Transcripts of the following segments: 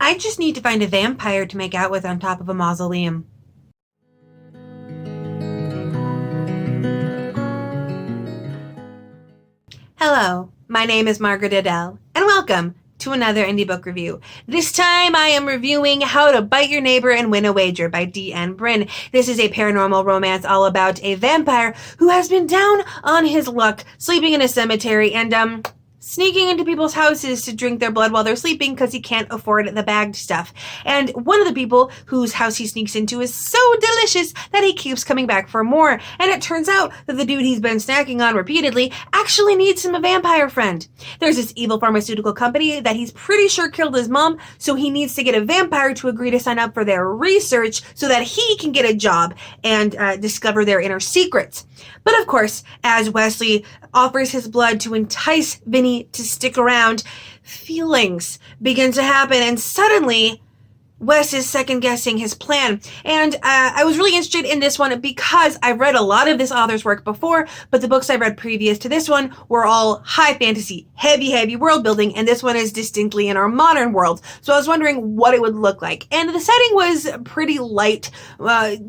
I just need to find a vampire to make out with on top of a mausoleum. Hello, my name is Margaret Adele, and welcome to another indie book review. This time I am reviewing How to Bite Your Neighbor and Win a Wager by DN Bryn. This is a paranormal romance all about a vampire who has been down on his luck, sleeping in a cemetery and, sneaking into people's houses to drink their blood while they're sleeping because he can't afford the bagged stuff. And one of the people whose house he sneaks into is so delicious that he keeps coming back for more. And it turns out that the dude he's been snacking on repeatedly actually needs him a vampire friend. There's this evil pharmaceutical company that he's pretty sure killed his mom, so he needs to get a vampire to agree to sign up for their research so that he can get a job and discover their inner secrets. But of course, as Wesley offers his blood to entice Vinny to stick around, feelings begin to happen, and suddenly Wes is second-guessing his plan. And I was really interested in this one because I've read a lot of this author's work before, but the books I read previous to this one were all high fantasy, heavy world building, and this one is distinctly in our modern world. So I was wondering what it would look like. And the setting was pretty light.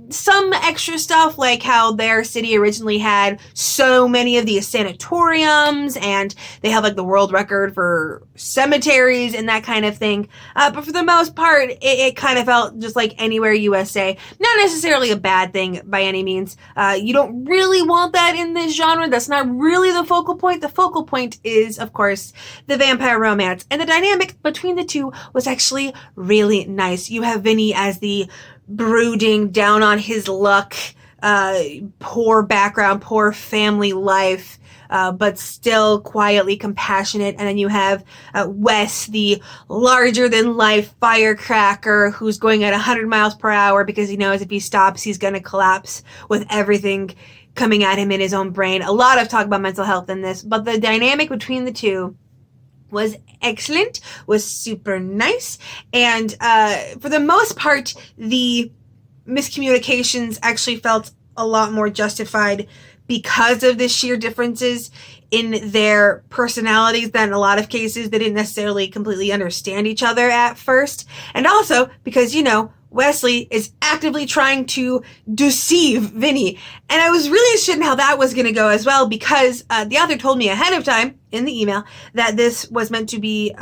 Some extra stuff, like how their city originally had so many of these sanatoriums, and they have like the world record for cemeteries and that kind of thing. But for the most part, it kind of felt just like anywhere USA. Not necessarily a bad thing by any means. You don't really want that in this genre. That's not really the focal point. The focal point is, of course, the vampire romance. And the dynamic between the two was actually really nice. You have Vinny as the brooding, down on his luck, poor background, poor family life, but still quietly compassionate. And then you have Wes, the larger-than-life firecracker who's going at 100 miles per hour because he knows if he stops, he's going to collapse with everything coming at him in his own brain. A lot of talk about mental health in this, but the dynamic between the two was excellent, was super nice, and for the most part, the miscommunications actually felt a lot more justified because of the sheer differences in their personalities than in a lot of cases they didn't necessarily completely understand each other at first. And also because, Wesley is actively trying to deceive Vinny. And I was really interested in how that was going to go as well because the author told me ahead of time in the email that this was meant to be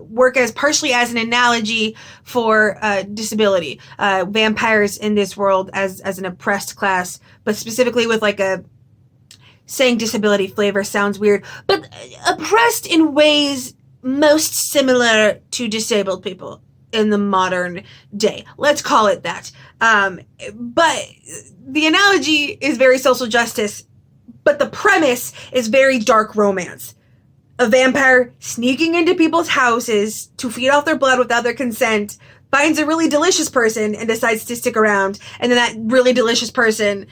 work as partially as an analogy for disability. Vampires in this world as an oppressed class, but specifically with like a saying disability flavor sounds weird, but oppressed in ways most similar to disabled people in the modern day. Let's call it that. But the analogy is very social justice, but the premise is very dark romance. A vampire sneaking into people's houses to feed off their blood without their consent, finds a really delicious person and decides to stick around, and then that really delicious person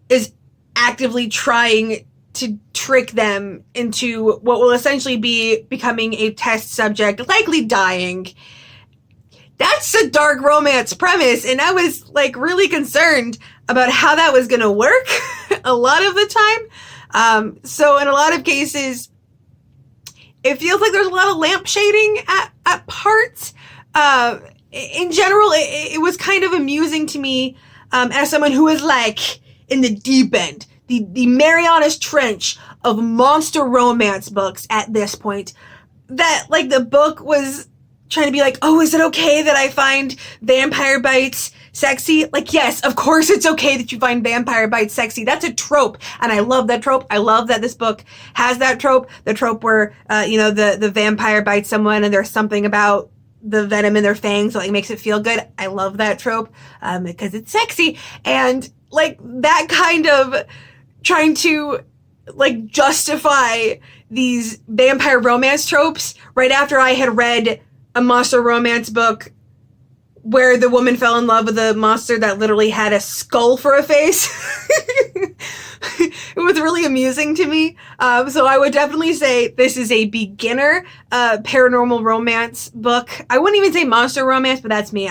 is actively trying to trick them into what will essentially be becoming a test subject, likely dying. That's a dark romance premise, and I was like really concerned about how that was going to work a lot of the time. So in a lot of cases, it feels like there's a lot of lamp shading at parts. In general, it was kind of amusing to me as someone who is like in the deep end, the Marianas Trench of monster romance books at this point, that like the book was trying to be like, oh, is it okay that I find vampire bites sexy? Like, yes, of course it's okay that you find vampire bites sexy. That's a trope, and I love that trope. I love that this book has that trope, the trope where, the vampire bites someone and there's something about the venom in their fangs that like makes it feel good. I love that trope, because it's sexy. And like that kind of trying to like justify these vampire romance tropes right after I had read a monster romance book where the woman fell in love with a monster that literally had a skull for a face. It was really amusing to me. So I would definitely say this is a beginner paranormal romance book. I wouldn't even say monster romance, but that's me.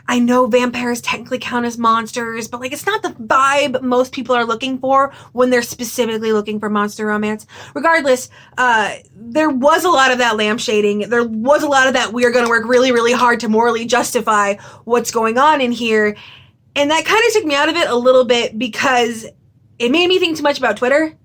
I know vampires technically count as monsters, but like it's not the vibe most people are looking for when they're specifically looking for monster romance. Regardless, there was a lot of that lampshading. There was a lot of that we are going to work really, really hard to morally justify what's going on in here. And that kind of took me out of it a little bit because it made me think too much about Twitter.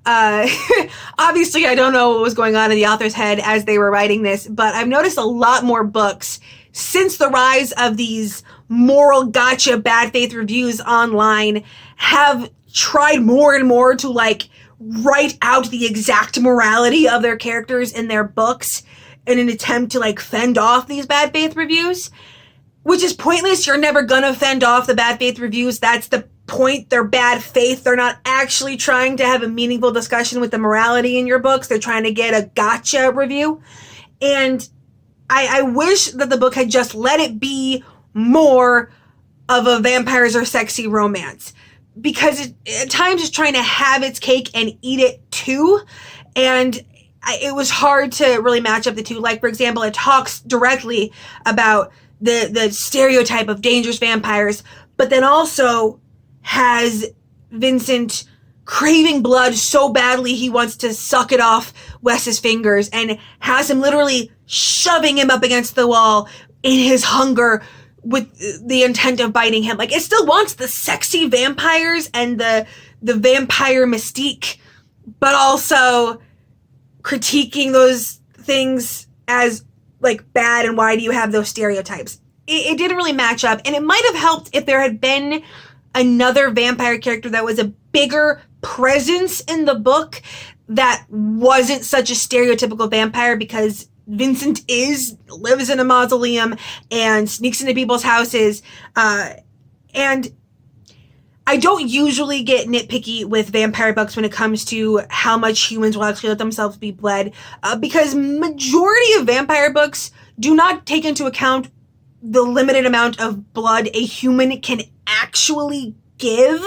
Obviously, I don't know what was going on in the author's head as they were writing this, but I've noticed a lot more books since the rise of these moral gotcha bad faith reviews online have tried more and more to like write out the exact morality of their characters in their books in an attempt to like fend off these bad faith reviews, which is pointless. You're never gonna fend off the bad faith reviews. That's the point. They're bad faith. They're not actually trying to have a meaningful discussion with the morality in your books. They're trying to get a gotcha review. And I wish that the book had just let it be more of a vampires are sexy romance, because at times it's trying to have its cake and eat it too. And it was hard to really match up the two. Like, for example, it talks directly about the stereotype of dangerous vampires, but then also has Vincent craving blood so badly he wants to suck it off Wes's fingers, and has him literally shoving him up against the wall in his hunger with the intent of biting him. Like, it still wants the sexy vampires and the vampire mystique, but also critiquing those things as like bad, and why do you have those stereotypes? It didn't really match up, and it might have helped if there had been another vampire character that was a bigger presence in the book that wasn't such a stereotypical vampire, because Vincent lives in a mausoleum and sneaks into people's houses, and I don't usually get nitpicky with vampire books when it comes to how much humans will actually let themselves be bled, because majority of vampire books do not take into account the limited amount of blood a human can actually give.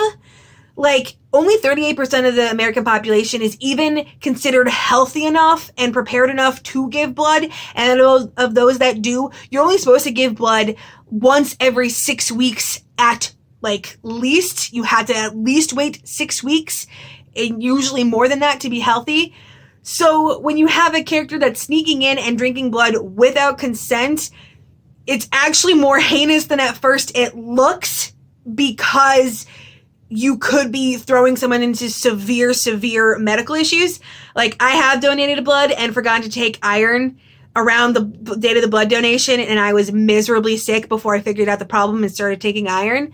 Like, only 38% of the American population is even considered healthy enough and prepared enough to give blood. And of those that do, you're only supposed to give blood once every 6 weeks at like least. You had to at least wait 6 weeks, and usually more than that, to be healthy. So when you have a character that's sneaking in and drinking blood without consent, it's actually more heinous than at first it looks, because you could be throwing someone into severe medical issues. Like, I have donated blood and forgotten to take iron around the date of the blood donation, and I was miserably sick before I figured out the problem and started taking iron.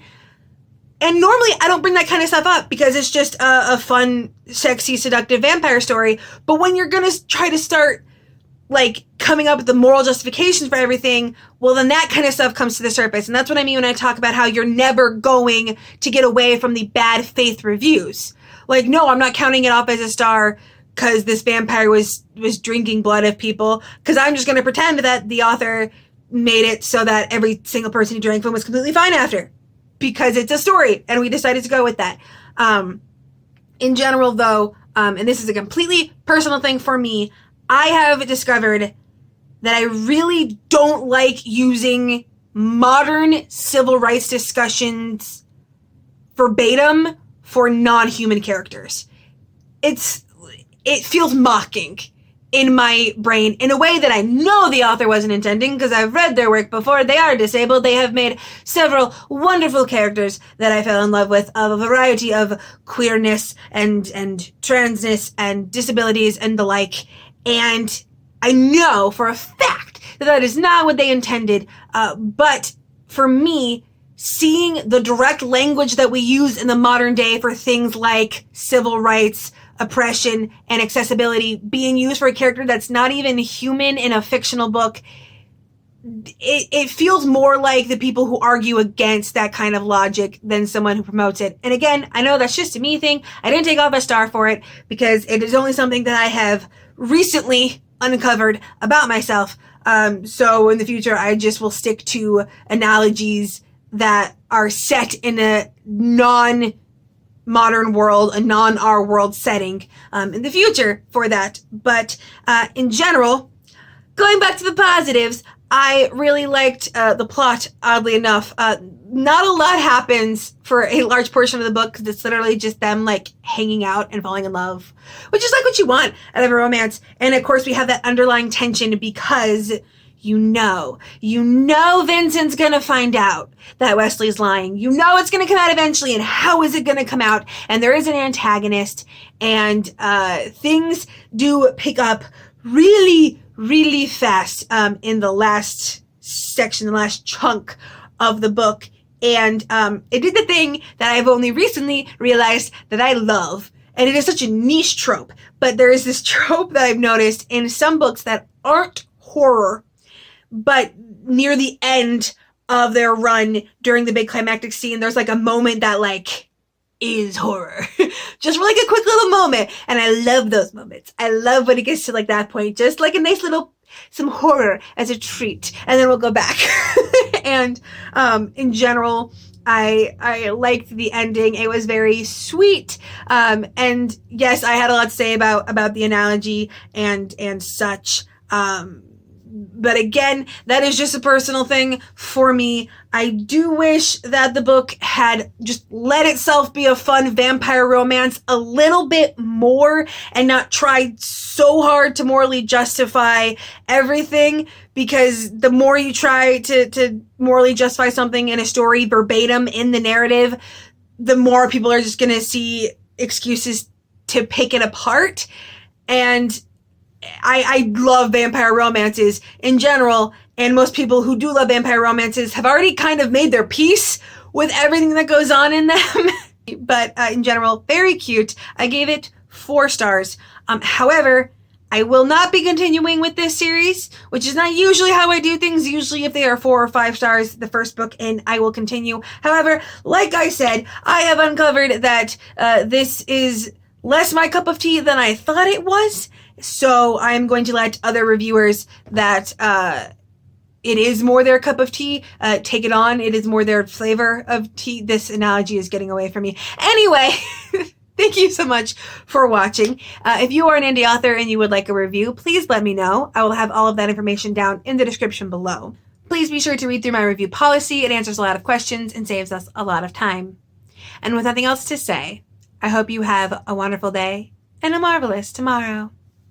And normally I don't bring that kind of stuff up because it's just a fun, sexy, seductive vampire story. But when you're going to try to start like coming up with the moral justifications for everything, well, then that kind of stuff comes to the surface. And that's what I mean when I talk about how you're never going to get away from the bad faith reviews. Like, no, I'm not counting it off as a star because this vampire was drinking blood of people, because I'm just going to pretend that the author made it so that every single person who drank from was completely fine after, because it's a story and we decided to go with that. In general, though, and this is a completely personal thing for me, I have discovered that I really don't like using modern civil rights discussions verbatim for non-human characters. It feels mocking in my brain in a way that I know the author wasn't intending, because I've read their work before. They are disabled. They have made several wonderful characters that I fell in love with, of a variety of queerness and transness and disabilities and the like. And I know for a fact that that is not what they intended. But for me, seeing the direct language that we use in the modern day for things like civil rights, oppression, and accessibility being used for a character that's not even human in a fictional book, it feels more like the people who argue against that kind of logic than someone who promotes it. And again, I know that's just a me thing. I didn't take off a star for it because it is only something that I have recently uncovered about myself. So in the future, I just will stick to analogies that are set in a non-modern world, a non-our world setting in the future for that. But in general, going back to the positives, I really liked the plot, oddly enough. Not a lot happens for a large portion of the book because it's literally just them like hanging out and falling in love, which is like what you want out of a romance. And of course, we have that underlying tension because you know Vincent's gonna find out that Wesley's lying. You know it's gonna come out eventually, and how is it gonna come out? And there is an antagonist, and things do pick up really, really fast in the last section, the last chunk of the book. And it did the thing that I've only recently realized that I love. And it is such a niche trope, but there is this trope that I've noticed in some books that aren't horror, but near the end of their run during the big climactic scene, there's like a moment that like is horror. Just for like a quick little moment. And I love those moments. I love when it gets to like that point, just like a nice little, some horror as a treat. And then we'll go back. And in general, I liked the ending. It was very sweet. And yes, I had a lot to say about the analogy and such. But again, that is just a personal thing for me. I do wish that the book had just let itself be a fun vampire romance a little bit more and not tried so hard to morally justify everything, because the more you try to morally justify something in a story verbatim in the narrative, the more people are just going to see excuses to pick it apart. And I love vampire romances in general, and most people who do love vampire romances have already kind of made their peace with everything that goes on in them. But in general, very cute. I gave it 4 stars. However, I will not be continuing with this series, which is not usually how I do things. Usually if they are 4 or 5 stars, the first book, and I will continue. However, like I said, I have uncovered that this is less my cup of tea than I thought it was. So I'm going to let other reviewers that it is more their cup of tea take it on. It is more their flavor of tea. This analogy is getting away from me. Anyway, thank you so much for watching. If you are an indie author and you would like a review, please let me know. I will have all of that information down in the description below. Please be sure to read through my review policy. It answers a lot of questions and saves us a lot of time. And with nothing else to say, I hope you have a wonderful day and a marvelous tomorrow.